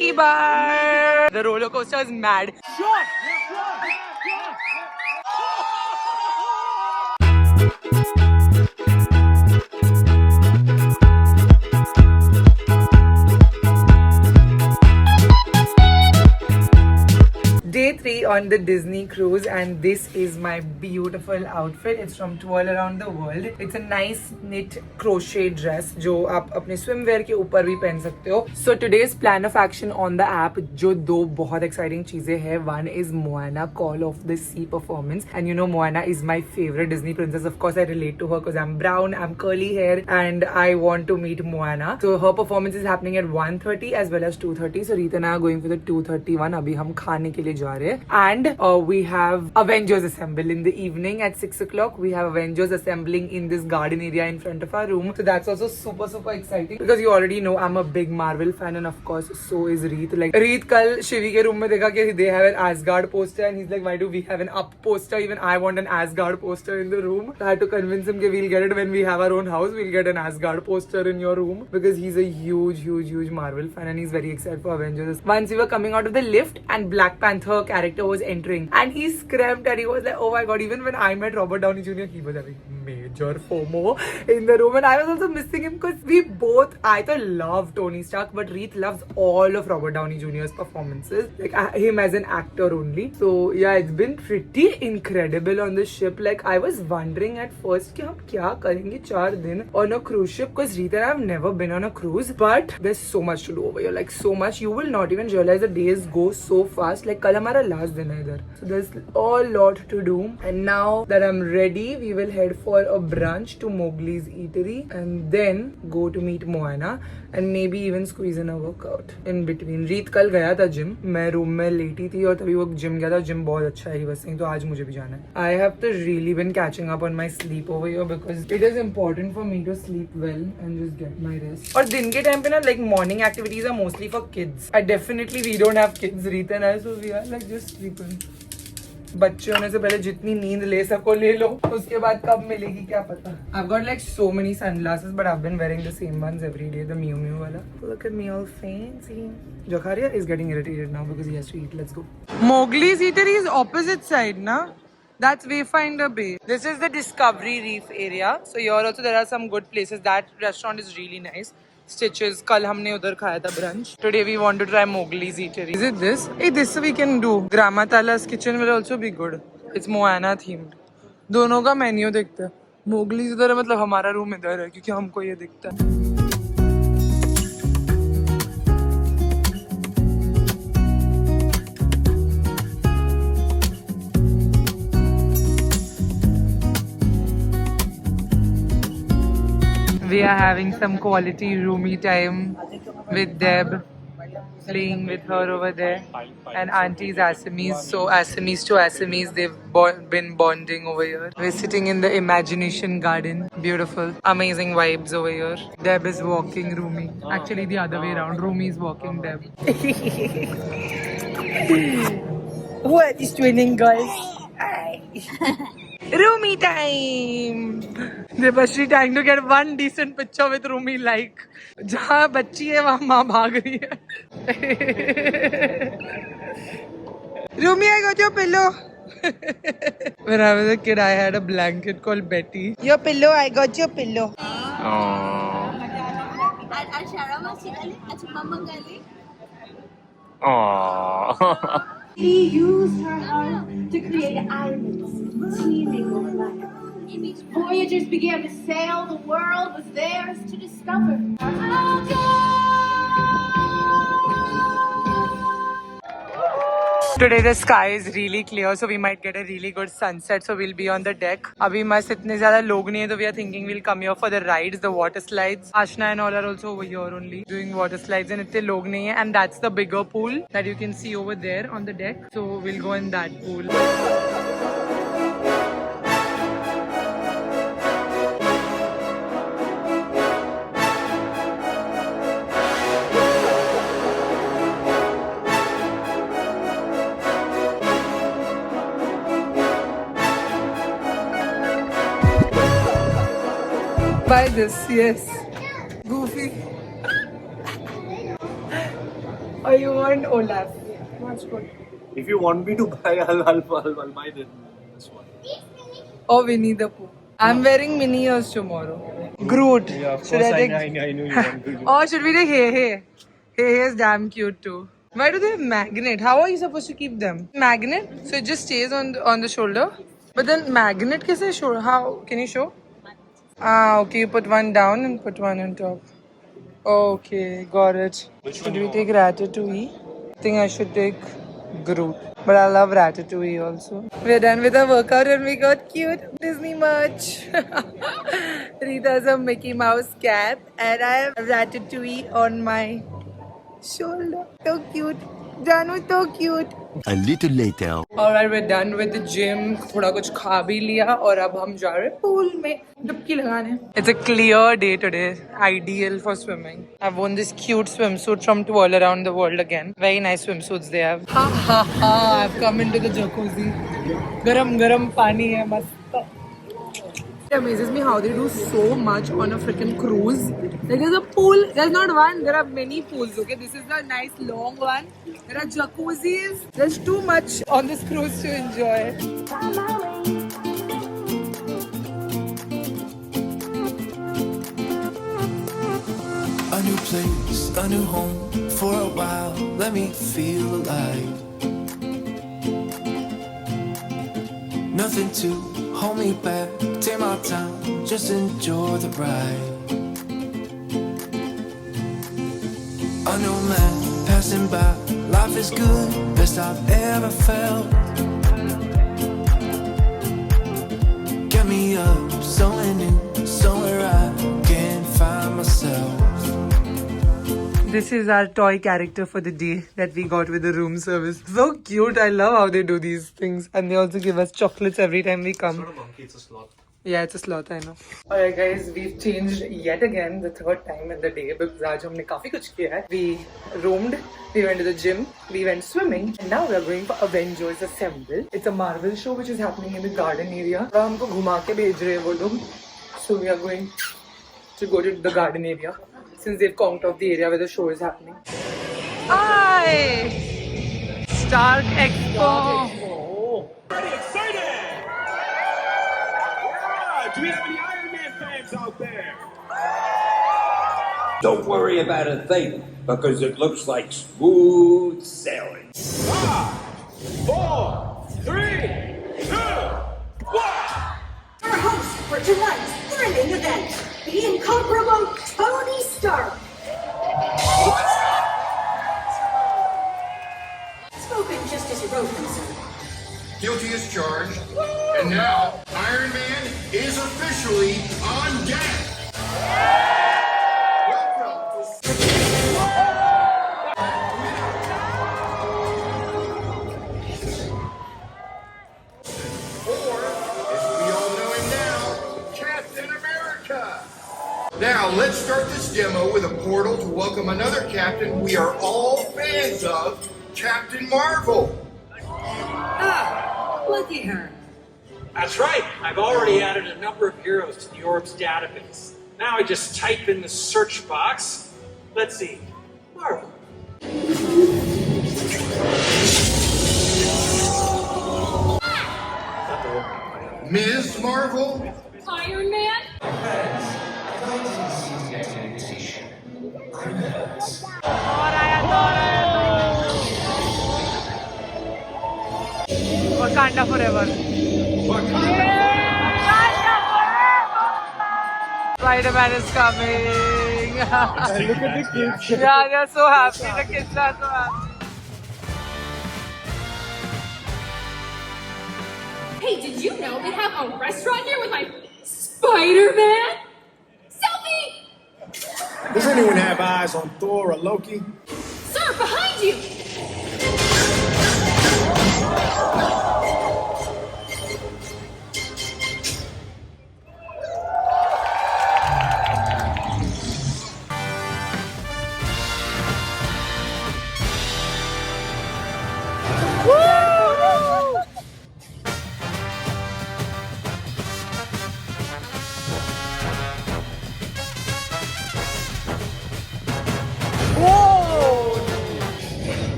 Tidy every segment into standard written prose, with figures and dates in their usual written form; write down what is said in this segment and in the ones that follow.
की बार. The roller coaster is mad. Day 3 on the Disney cruise, and this is my beautiful outfit. It's from Twirl Around the World. It's a nice knit crochet dress जो आप अपने swimwear के ऊपर भी पहन सकते हो. So today's plan of action on the app, जो दो बहुत exciting चीजें हैं. One is Moana Call of the Sea performance, and you know Moana is my favorite Disney princess. Of course I relate to her because I'm brown, I'm curly hair, and I want to meet Moana. So her performance is happening at 1:30 as well as 2:30. So Reeta and I are going for the 2:30 one. अभी हम खाने के लिए जा रहे हैं. And we have Avengers assemble in the evening at 6 o'clock. We have Avengers assembling in this garden area in front of our room. So that's also super exciting because you already know I'm a big Marvel fan, and of course so is Reet. Like Reet कल शिवी के room में देखा कि they have an Asgard poster, and he's like, why do we have an Up poster? Even I want an Asgard poster in the room. So I had to convince him that we'll get it when we have our own house. We'll get an Asgard poster in your room because he's a huge Marvel fan, and he's very excited for Avengers. Once we were coming out of the lift and Black Panther character was entering, and he screamed and he was like, oh my god. Even when I met Robert Downey Jr., he was having major FOMO in the room, and I was also missing him because we both either love Tony Stark, but Reet loves all of Robert Downey Jr.'s performances, like him as an actor only. So yeah, it's been pretty incredible on the ship. Like I was wondering at first कि हम क्या करेंगे 4 दिन on a cruise ship, because Reet and I have never been on a cruise, but there's so much to do over here, like so much. You will not even realize the days go so fast. Like कल हमारा last दिन है इधर, so there's a lot to do. And now that I'm ready, we will head for a brunch to Mowgli's Eatery, and then go to meet Moana, and maybe even squeeze in a workout in between. Reet कल गया था gym, मैं room में लेटी थी और तभी वो जिम गया था. जिम बहुत अच्छा है ही बस, तो आज मुझे भी जाना है. I have to really been catching up on my sleep over here because it is important for me to sleep well and just get my rest. और दिन के टाइम पे ना, like morning activities are mostly for kids. We don't have kids, Reet and I, so we are like just sleeping. बच्चे होने से पहले जितनी नींद ले सको ले लो, उसके बाद कब मिलेगी क्या पता. I've got like so many sunglasses, but I've been wearing the same ones every day, the Miu Miu wala. Look at me all fancy. Jakaria is getting irritated now because he has to eat. Let's go. Mowgli's Eatery is opposite side, na? That's Wayfinder Bay. This is the Discovery Reef area. So here also there are some good places. That restaurant is really nice. Stitches. कल हमने उधर खाया था brunch. Today we want to try Mowgli's Eatery. Is it this? Hey, this we can do. Gramatala's kitchen will also be good. It's Moana themed. दोनों का menu देखते हैं. Mowgli's इधर है, मतलब हमारा रूम इधर है क्योंकि हमको ये दिखता है. We are having some quality roomy time with Deb, playing with her over there, and Auntie's Assamese. So Assamese to Assamese, they've been bonding over here. We're sitting in the Imagination Garden. Beautiful, amazing vibes over here. Deb is walking Rumi. Actually, the other way around. Rumi is walking Deb. What is twinning, guys? Rumi time! Debashri trying to get one decent picture with Rumi, like जहाँ बच्ची है वहाँ माँ भाग रही है. Rumi, I got your pillow. When I was a kid, I had a blanket called Betty. Your pillow, I got your pillow. Aww. He used her heart to create islands teeming with life. Voyagers began to sail, the world was theirs to discover. Today the sky is really clear, so we might get a really good sunset. So we'll be on the deck. अभी मस्त इतने ज़्यादा लोग नहीं है, तो we are thinking we'll come here for the rides, the water slides. Ashna and all are also over here only doing water slides, and इतने लोग नहीं है. And that's the bigger pool that you can see over there on the deck. So we'll go in that pool. Buy this, yes. Goofy. Or you want Olaf? That's good. If you want me to buy, I'll buy this one. Or Winnie the Pooh. I'm wearing mini ears tomorrow. Groot. Yeah, of Should course. I take? I knew you want to do. Or should we take Hey Hey? Hey Hey is damn cute too. Why do they have magnet? How are you supposed to keep them? Magnet? So it just stays on the shoulder? But then magnet kaise show? How? Can you show? Ah, okay. You put one down and put one on top. Okay, got it. Should we take Ratatouille? I think I should take Groot. But I love Ratatouille also. We're done with our workout and we got cute Disney merch. Rita has a Mickey Mouse cap and I have Ratatouille on my shoulder. So cute. Janu, so cute. A little later. Alright, we're done with the gym. थोड़ा कुछ खा भी लिया और अब हम जा रहे हैं pool में डुबकी लगाने. It's a clear day today. Ideal for swimming. I've worn this cute swimsuit from All Around the World again. Very nice swimsuits they have. Ha ha ha! I've come into the jacuzzi. Garam garam pani hai mast. It amazes me how they do so much on a freaking cruise. Like there's a pool, there's not one, there are many pools, okay? This is the nice long one. There are jacuzzis. There's too much on this cruise to enjoy. A new place, a new home. For a while, let me feel alive. Nothing to hold me back. Take my time, just enjoy the ride. A new man passing by. Life is good, best I've ever felt. Get me up, somewhere new, somewhere I can find myself. This is our toy character for the day that we got with the room service. So cute. I love how they do these things. And they also give us chocolates every time we come. It's not a monkey, it's a sloth. Yeah, it's a sloth, I know. Alright guys, we've changed yet again the third time in the day because आज हमने काफी कुछ किया है. We roamed, we went to the gym, we went swimming, and now we are going for Avengers Assemble. It's a Marvel show which is happening in the garden area. और हमको घुमा के भेज रहे हैं वो लोग. So we are going to go to the garden area since they've conked off the area where the show is happening. Hi! Stark Expo! Pretty excited! Yeah! Do we have any Iron Man fans out there? Don't worry about a thing, because it looks like smooth sailing. 5, 4, 3, 2, 1! Our host for tonight's thrilling event, the incomparable Tony Stark. Spoken just as he wrote them, sir. Guilty as charged. And now, Iron Man is officially on deck. Welcome to... Or, as we all know him now, Captain America. Now, let's start this demo with a portal to welcome another captain we are all fans of, Captain Marvel. Ah, looky her. That's right. I've already added a number of heroes to the Orbs database. Now I just type in the search box. Let's see. Marvel. Ms. Marvel? Iron Man? Wakanda forever. Spider-Man is coming. Look at the kids. Yeah, they're so happy. The kids are so happy. Hey, did you know they have a restaurant here with my Spider-Man? Selfie! Does anyone have eyes on Thor or Loki? Sir, behind you!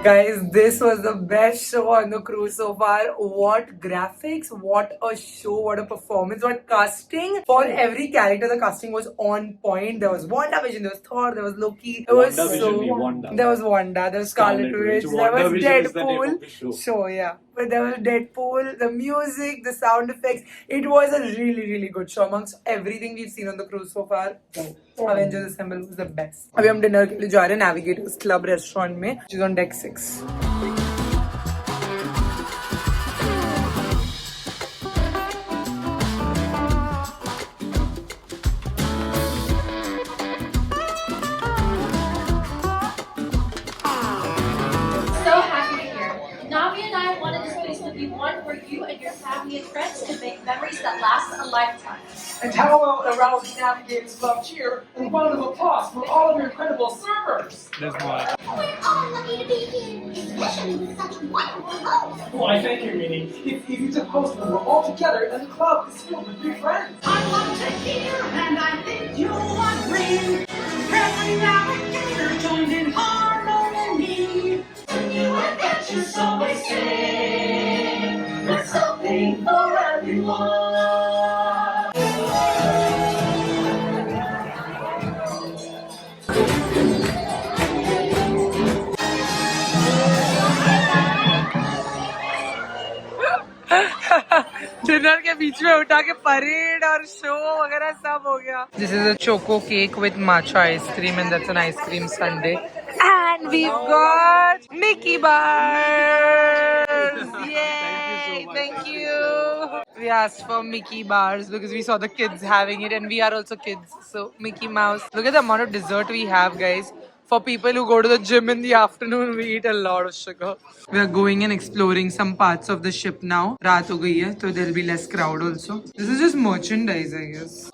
Guys, this was the best show on the cruise so far. What graphics, what a show, what a performance, what casting. For every character, the casting was on point. There was WandaVision, there was Thor, there was Loki. It was Wanda. There was Wanda, there was Scarlet Witch, there was WandaVision is the name Deadpool. of the show. So yeah, but there was Deadpool, the music, the sound effects. It was a really, really good show. Amongst everything we've seen on the cruise so far, Avengers Assemble was the best. अभी हम dinner के लिए जा रहे हैं Navigators Club restaurant में, which is on deck 6. So happy to hear. Navi and I wanted this place to be one where you and your family and friends can make memories that last a lifetime. And how about a round of Navigators Club cheer and round of applause for all of your incredible servers? There's more. We're all lucky to be here, especially with such wonderful hosts. Why, thank you, Minnie. It's easy to host when we're all together and the club is filled with new friends. I want to hear, and I think you'll agree. Every navigator joined in harmony. New adventures always sing. There's something for everyone. Dinner के बीच में उठा के parade और show वगैरह सब हो गया. This is a choco cake with matcha ice cream and that's an ice cream sundae. And we've got Mickey bars. Yay! Thank you. We asked for Mickey bars because we saw the kids having it and we are also kids. So Mickey Mouse. Look at the amount of dessert we have, guys. For people who go to the gym in the afternoon, we eat a lot of sugar. We are going and exploring some parts of the ship now. Raat ho gayi hai, so there will be less crowd also. This is just merchandise, I guess.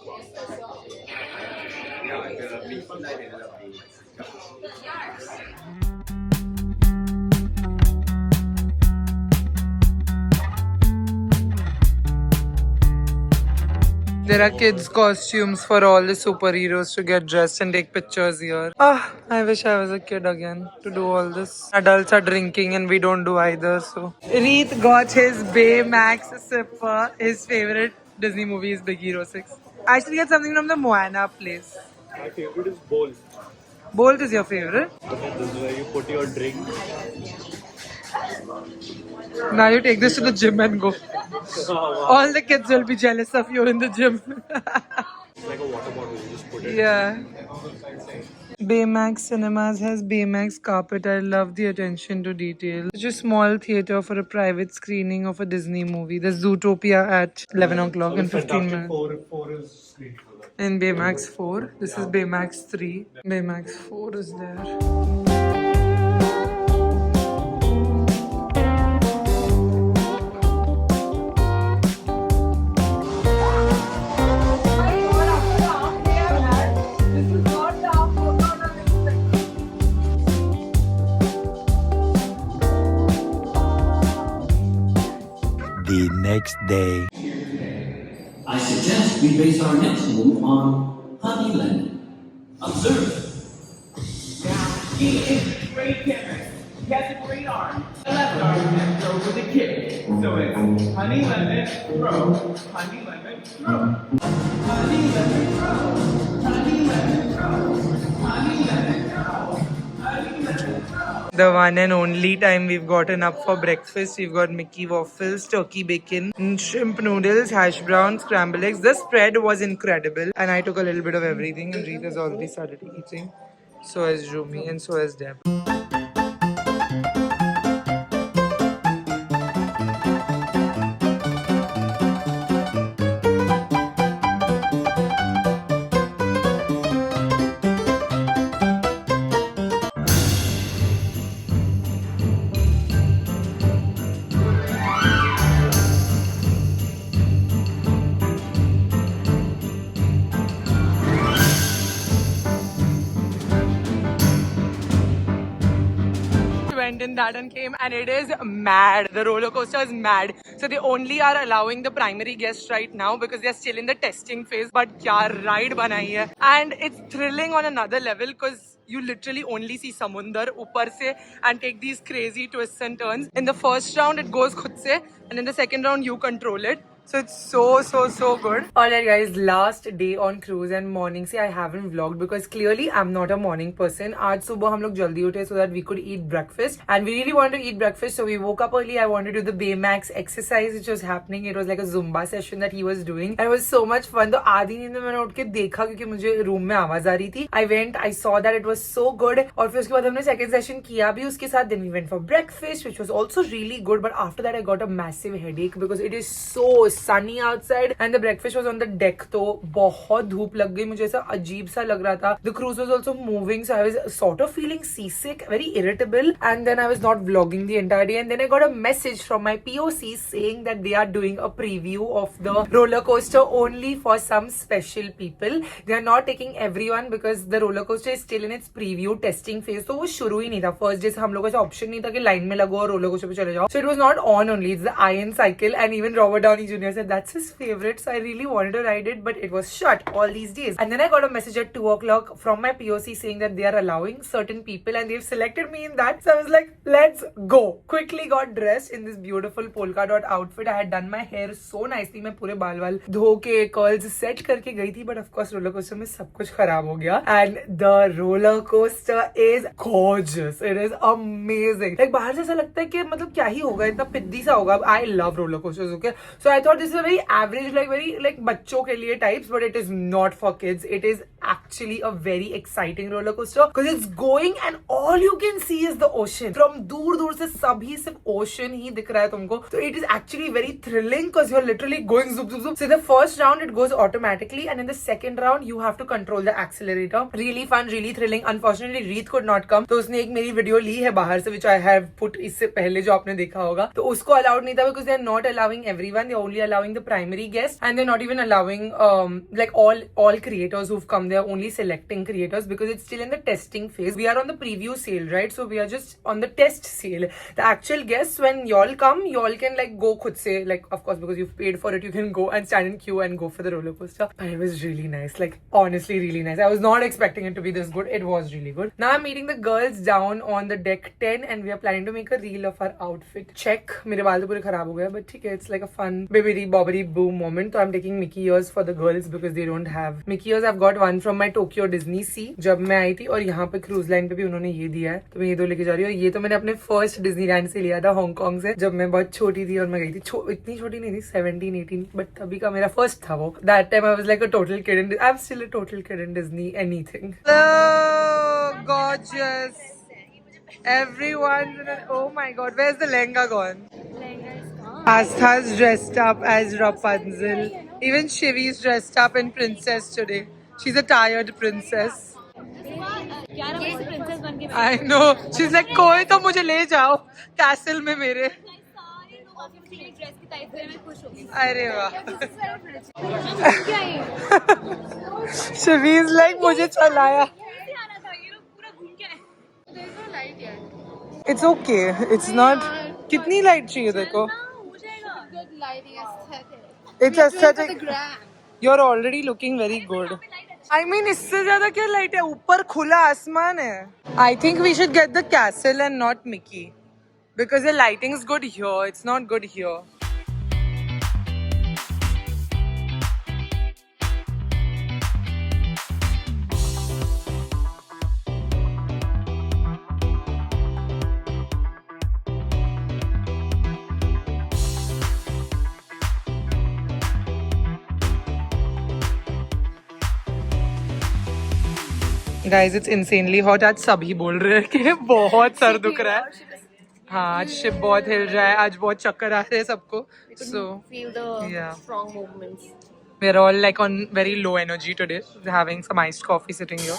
There are kids' costumes for all the superheroes to get dressed and take pictures here. I wish I was a kid again to do all this. Adults are drinking and we don't do either, so. Reeth got his Baymax sipper. His favorite Disney movie is Big Hero 6. I should get something from the Moana place. My favorite is Bolt. Bolt is your favorite? This is where you put your drink. Now you take this to the gym and go. All the kids will be jealous of you in the gym. It's like a water bottle, you just put it. Yeah. Baymax Cinemas has Baymax carpet. I love the attention to detail. Such a small theatre for a private screening of a Disney movie. There's Zootopia at 11 o'clock in 15 minutes. 4 is screened for that. In Baymax 4. This is Baymax 3. Baymax 4 is there. The next day. I suggest we base our next move on Honey Lemon. Observe. He is a great kicker. He has a great arm. The left arm and throw with a kick. So it's honey lemon throw, honey lemon throw, honey lemon throw, honey lemon throw, honey lemon throw, honey lemon throw. The one and only time we've gotten up for breakfast. We've got Mickey waffles, turkey bacon, shrimp noodles, hash browns, scrambled eggs. The spread was incredible and I took a little bit of everything and Reeth has already started eating. So has Jumi and so has Deb. Went in that and came and it is mad. The roller coaster is mad. So they only are allowing the primary guests right now because they're still in the testing phase. But kya ride banai hai. And it's thrilling on another level because you literally only see samundar ऊपर से and take these crazy twists and turns. In the first round it goes खुद से and in the second round you control it. So it's so good. Alright guys, last day on cruise and morning से I haven't vlogged because clearly I'm not a morning person. आज सुबह हम लोग जल्दी उठे so that we could eat breakfast and we really wanted to eat breakfast, so we woke up early. I wanted to do the Baymax exercise which was happening. It was like a Zumba session that he was doing and it was so much fun. तो आधी नींद में मैंने उठ के देखा क्योंकि मुझे रूम में आवाज आ रही थी. I went, I saw that it was so good और फिर उसके बाद हमने second session किया भी उसके साथ. Then we went for breakfast which was also really good, but after that I got a massive headache because it is so sunny outside and the breakfast was on the deck. तो बहुत धूप लग गई मुझे, ऐसा अजीब सा लग रहा था. The cruise was also moving so I was sort of feeling seasick, very irritable, and then I was not vlogging the entire day. And then I got a message from my POC saying that they are doing a preview of the roller coaster only for some special people. They are not taking everyone because the roller coaster is still in its preview testing phase. तो वो शुरू ही नहीं था. First day से हम लोगों को option नहीं था कि लाइन में लगो और रोलर कोस्टर पे चले जाओ. So it was not on only. It's the Iron Cycle and even Robert Downey Jr. said that's his favorite. So I really wanted to ride it, but it was shut all these days. And then I got a message at 2 o'clock from my POC saying that they are allowing certain people and they've selected me in that. So I was like, let's go. Quickly got dressed in this beautiful polka dot outfit. I had done my hair so nicely. मैं पूरे बाल वाल धो के curls set करके गई थी, but of course roller coaster में सब कुछ खराब हो गया. And the roller coaster is gorgeous. It is amazing. Like बाहर से ऐसा लगता है कि मतलब क्या ही होगा, इतना पिद्दी सा होगा. I love roller coasters. Okay, so I thought this is a very average, like very like बच्चों के लिए types, but it is not for kids. It is actually a very exciting roller coaster because it's going and all you can see is the ocean. From दूर दूर से सभी सिर्फ ocean ही दिख रहा है तुमको. So it is actually very thrilling because you're literally going zoop zoop zoop. So in the first round it goes automatically and in the second round you have to control the accelerator. Really fun, really thrilling. Unfortunately Reet could not come, तो उसने एक मेरी video ली है बाहर से which I have put इससे पहले जो आपने देखा होगा. तो उसको अलाउड नहीं था because they are not allowing everyone. They are only allowing the primary guests and they're not even allowing like all creators who've come. They are only selecting creators because it's still in the testing phase. We are on the preview sale, right? So we are just on the test sale. The actual guests, when y'all come, y'all can like go khud se, like of course because you've paid for it, you can go and stand in queue and go for the roller coaster. But it was really nice, like honestly really nice. I was not expecting it to be this good. It was really good. Now I'm meeting the girls down on the deck 10 and we are planning to make a reel of our outfit. Check. मेरे बाल तो पूरे खराब हो गए, but ठीक है, it's like a fun bibbidi bobbidi boo moment. So I'm taking Mickey ears for the girls because they don't have Mickey ears. I've got one from my Tokyo Disney Sea जब मैं आई थी और यहाँ पे cruise line पे भी उन्होंने ये दिया है, तो मैं ये दो लेके जा रही हूँ. ये तो मैंने अपने फर्स्ट डिज्नीलैंड से लिया था हांगकांग से जब मैं बहुत छोटी थी और मैं गई थी. इतनी छोटी नहीं थी, 17-18, बट तभी का मेरा फर्स्ट था वो. That time I was like a total kid in, I am still a total kid in Disney anything. Gorgeous. Everyone, oh my god, where's the lehenga gone? Astha's dressed up as Rapunzel. Even Shivi's dressed up in princess today. She's a tired princess. I know. She's like, कोई तो मुझे ले जाओ castle में मेरे. अरे वाह. Shivi's like, मुझे चलाया. It's okay. It's not. कितनी लाइट चाहिए देखो? It's aesthetic. You're already looking very good. I mean, इससे ज़्यादा क्या लाइट है? ऊपर खुला आसमान है. I think we should get the castle and not Mickey because the lighting is good here. It's not good here. Guys, it's insanely hot. आज सभी बोल रहे हैं कि बहुत सर दुख रहा है. हाँ, आज शिप बहुत हिल रहा है. आज बहुत चक्कर आ रहे हैं सबको. So feel the strong movements. We're all like on very low energy today. We're having some iced coffee sitting here.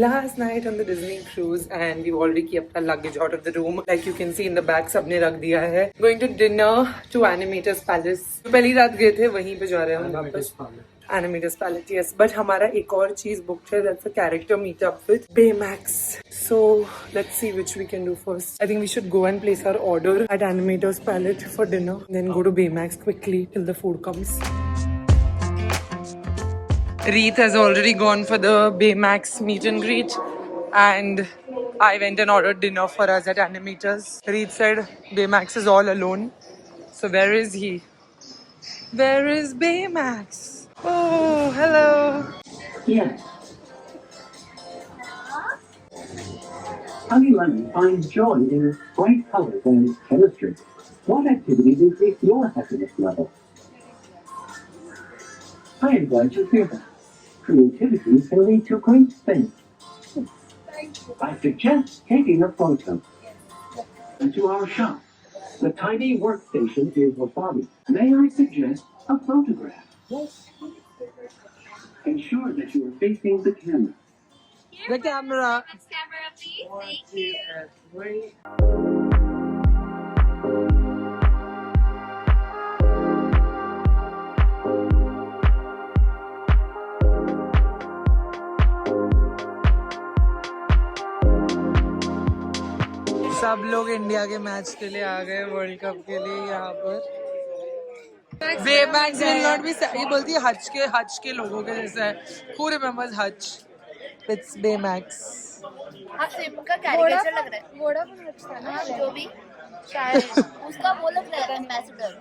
Last night on the Disney cruise and we've already kept our luggage out of the room. Like you can see in the back, सबने रख दिया है. Going to dinner to Animators Palace. पहली रात गए थे वहीं पे जा रहे हैं हम वापस. Animators palette, yes. But हमारा एक और चीज booked है, that's a character meetup with Baymax. So let's see which we can do first. I think we should go and place our order at Animators palette for dinner, then go to Baymax quickly till the food comes. Reet has already gone for the Baymax meet and greet, and I went and ordered dinner for us at Animators. Reet said Baymax is all alone. So where is he? Where is Baymax? Oh, hello. Yes. Honey Lemon finds joy in bright colors and chemistry. What activities increase your happiness level? I am glad to hear that. Creativity can lead to great things. I suggest taking a photo. Into our shop. The tiny workstation is Wasabi. May I suggest a photograph? Ensure that you are facing the camera. The camera. Camera, please. Thank you. सब लोग India के match के लिए आ गए, world cup के लिए यहाँ पर. Baymax will not be. ये बोलती है हज के लोगों के जैसा है. Who remembers हज? It's Baymax. हाँ, सिम का कैरिकेचर लग रहा है. वोडा भी अच्छा है ना, जो भी शायद उसका वो लग रहा है एम्बेसडर.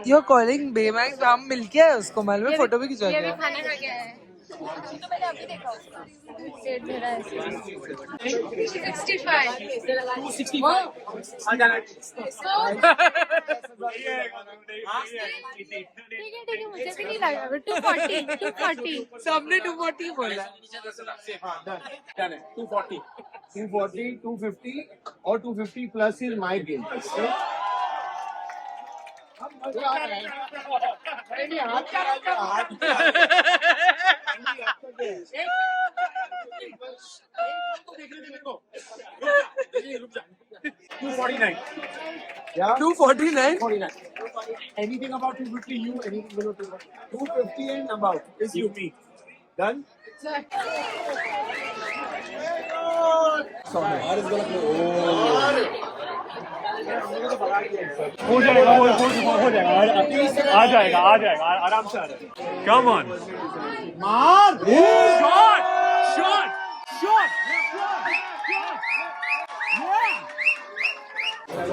You're calling Baymax? हम मिलके आए उसको, मालूम है, फोटो भी खिंचवा ये के. भी खाना खा के आया है. तो मैंने अभी देखा उसका. पेट मेरा है. 65. 265. आ जाना. ठीक है, मुझे भी नहीं लगा. 240. सबने 240 बोला. हाँ, done है. 240. 240, 250 और 250 plus is my bill. Yeah. 249. 49. Anything above 250, you. Anything below 250. 250 and above is you. Me. Done? हो जाएगा, आ जाएगा आराम से आ जाएगा. Come on. मार. Shot.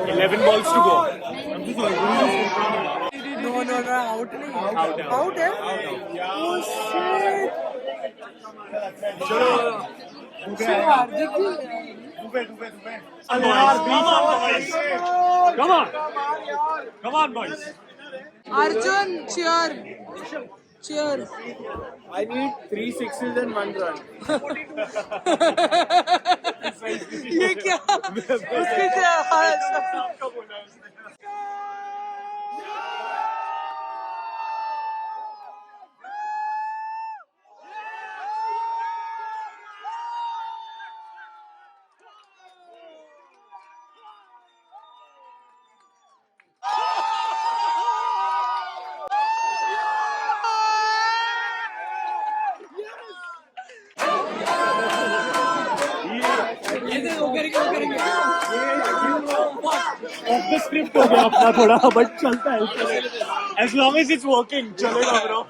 11 balls to go. No, out नहीं. Out है. Oh shit. Come on, boys. Arjun, cheer. I need 3 sixes and 1 run. ये क्या? उसके क्या हाल? Off the script हो गया अपना थोड़ा, बट चलता है. As long as it's working, चलेगा bro.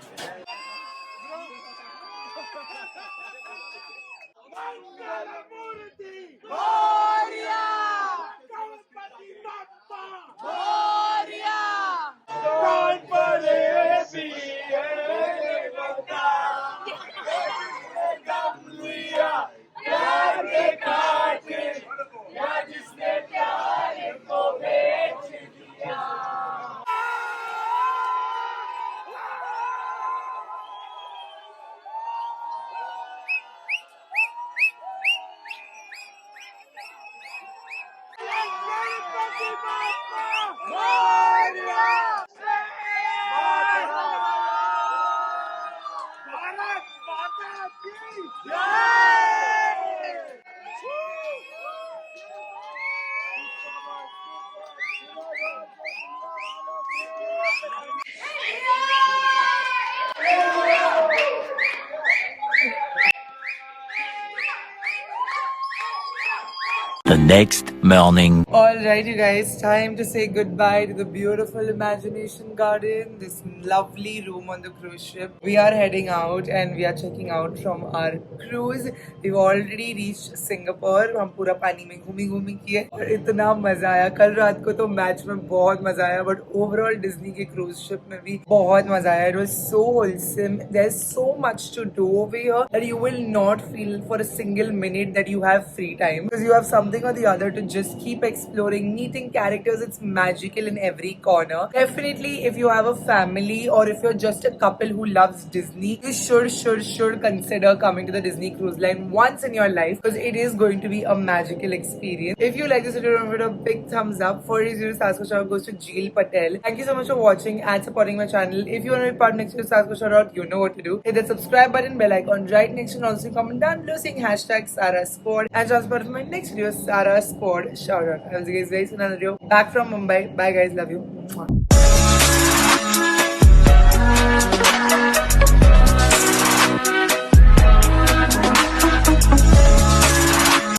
The next morning. Alright, you guys, time to say goodbye to the beautiful Imagination Garden, this lovely room on the cruise ship. We are heading out and we are checking out from our cruise. We've already reached Singapore. हम पूरा पानी में घूमी किए और इतना मजा आया. कल रात को तो मैच में बहुत मजा आया, but overall Disney के cruise ship में भी बहुत मजा आया. It was so wholesome. There's so much to do over here that you will not feel for a single minute that you have free time, because you have something or the other to just keep exploring, meeting characters. It's magical in every corner. Definitely, if you have a family or if you're just a couple who loves Disney, you should consider coming to the Disney Cruise Line once in your life, because it is going to be a magical experience. If you like this video, don't forget a big thumbs up. For his video, Sasko shout goes to Jeel Patel. Thank you so much for watching and supporting my channel. If you want to be part next to Sasko shout out, you know what to do. Hit that subscribe button, bell icon right next to, and also comment down below saying hashtag Sarah Squad and transfer to my next video, Sarah Squad shout out. I'll see you guys very soon in another video. Back from Mumbai. Bye guys, love you.